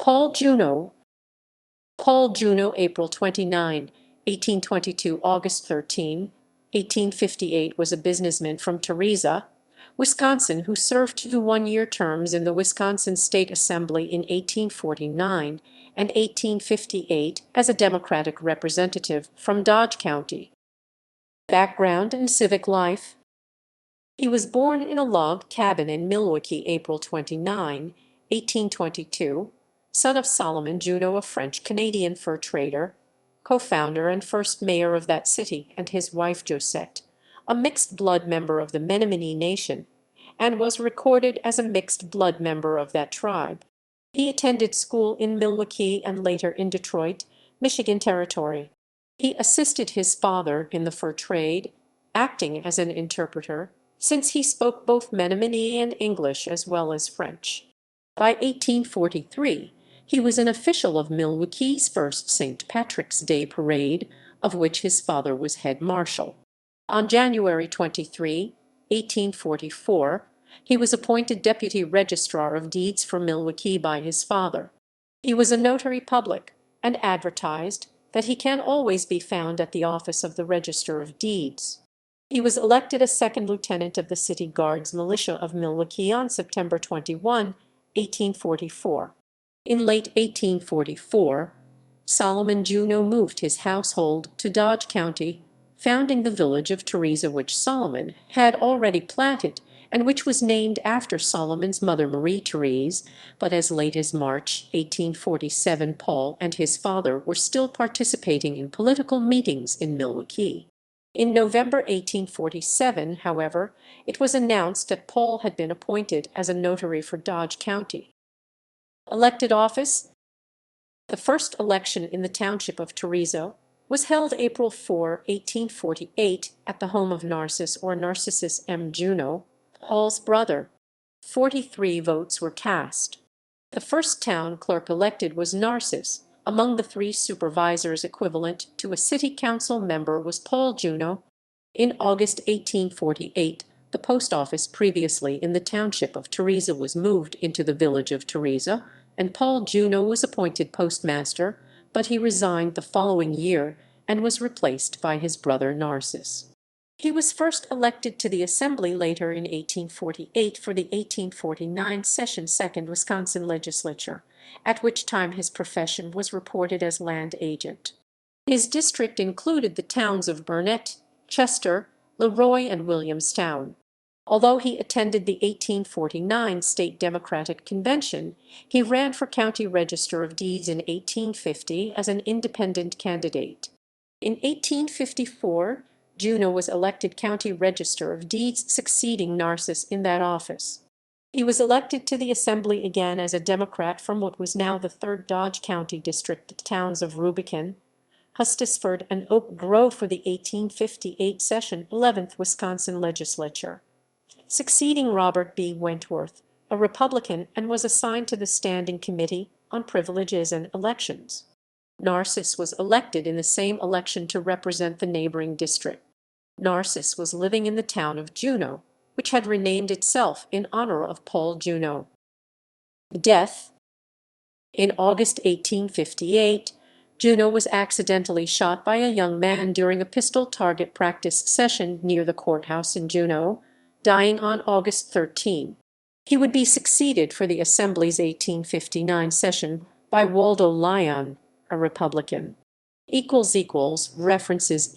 Paul Juneau. Paul Juneau, April 29, 1822, August 13, 1858, was a businessman from Theresa, Wisconsin, who served 2 one-year terms in the Wisconsin State Assembly in 1849 and 1858 as a Democratic representative from Dodge County. Background and civic life. He was born in a log cabin in Milwaukee, April 29, 1822, son of Solomon Juneau, a French-Canadian fur trader, co-founder and first mayor of that city, and his wife Josette, a mixed-blood member of the Menominee Nation, and was recorded as a mixed-blood member of that tribe. He attended school in Milwaukee and later in Detroit, Michigan Territory. He assisted his father in the fur trade, acting as an interpreter, since he spoke both Menominee and English as well as French. By 1843, he was an official of Milwaukee's first St. Patrick's Day parade, of which his father was head marshal. On January 23, 1844, he was appointed Deputy Registrar of Deeds for Milwaukee by his father. He was a notary public, and advertised that he can always be found at the office of the Register of Deeds. He was elected a second lieutenant of the City Guards militia of Milwaukee on September 21, 1844. In late 1844, Solomon Juneau moved his household to Dodge County, founding the village of Theresa, which Solomon had already planted and which was named after Solomon's mother Marie Therese, but as late as March 1847 Paul and his father were still participating in political meetings in Milwaukee. In November 1847, however, it was announced that Paul had been appointed as a notary for Dodge County. Elected office. The first election in the township of Theresa was held April 4, 1848, at the home of Narcissus M. Juneau, Paul's brother. 43 votes were cast. The first town clerk elected was Narcissus. Among the 3 supervisors equivalent to a city council member was Paul Juneau. In August 1848, the post office previously in the township of Theresa was moved into the village of Theresa, and Paul Juneau was appointed postmaster, but he resigned the following year and was replaced by his brother Narcissus. He was first elected to the Assembly later in 1848 for the 1849 session 2nd Wisconsin Legislature, at which time his profession was reported as land agent. His district included the towns of Burnett, Chester, Leroy, and Williamstown. Although he attended the 1849 State Democratic Convention, he ran for County Register of Deeds in 1850 as an independent candidate. In 1854, Juneau was elected County Register of Deeds, succeeding Narcissus in that office. He was elected to the Assembly again as a Democrat from what was now the 3rd Dodge County district, the towns of Rubicon, Hustisford, and Oak Grove for the 1858 session 11th Wisconsin Legislature, succeeding Robert B. Wentworth, a Republican, and was assigned to the Standing Committee on Privileges and Elections. Narcissus was elected in the same election to represent the neighboring district. Narcissus was living in the town of Juneau, which had renamed itself in honor of Paul Juneau. Death. In August 1858, Juneau was accidentally shot by a young man during a pistol target practice session near the courthouse in Juneau, dying on August 13. He would be succeeded for the Assembly's 1859 session by Waldo Lyon, a Republican. References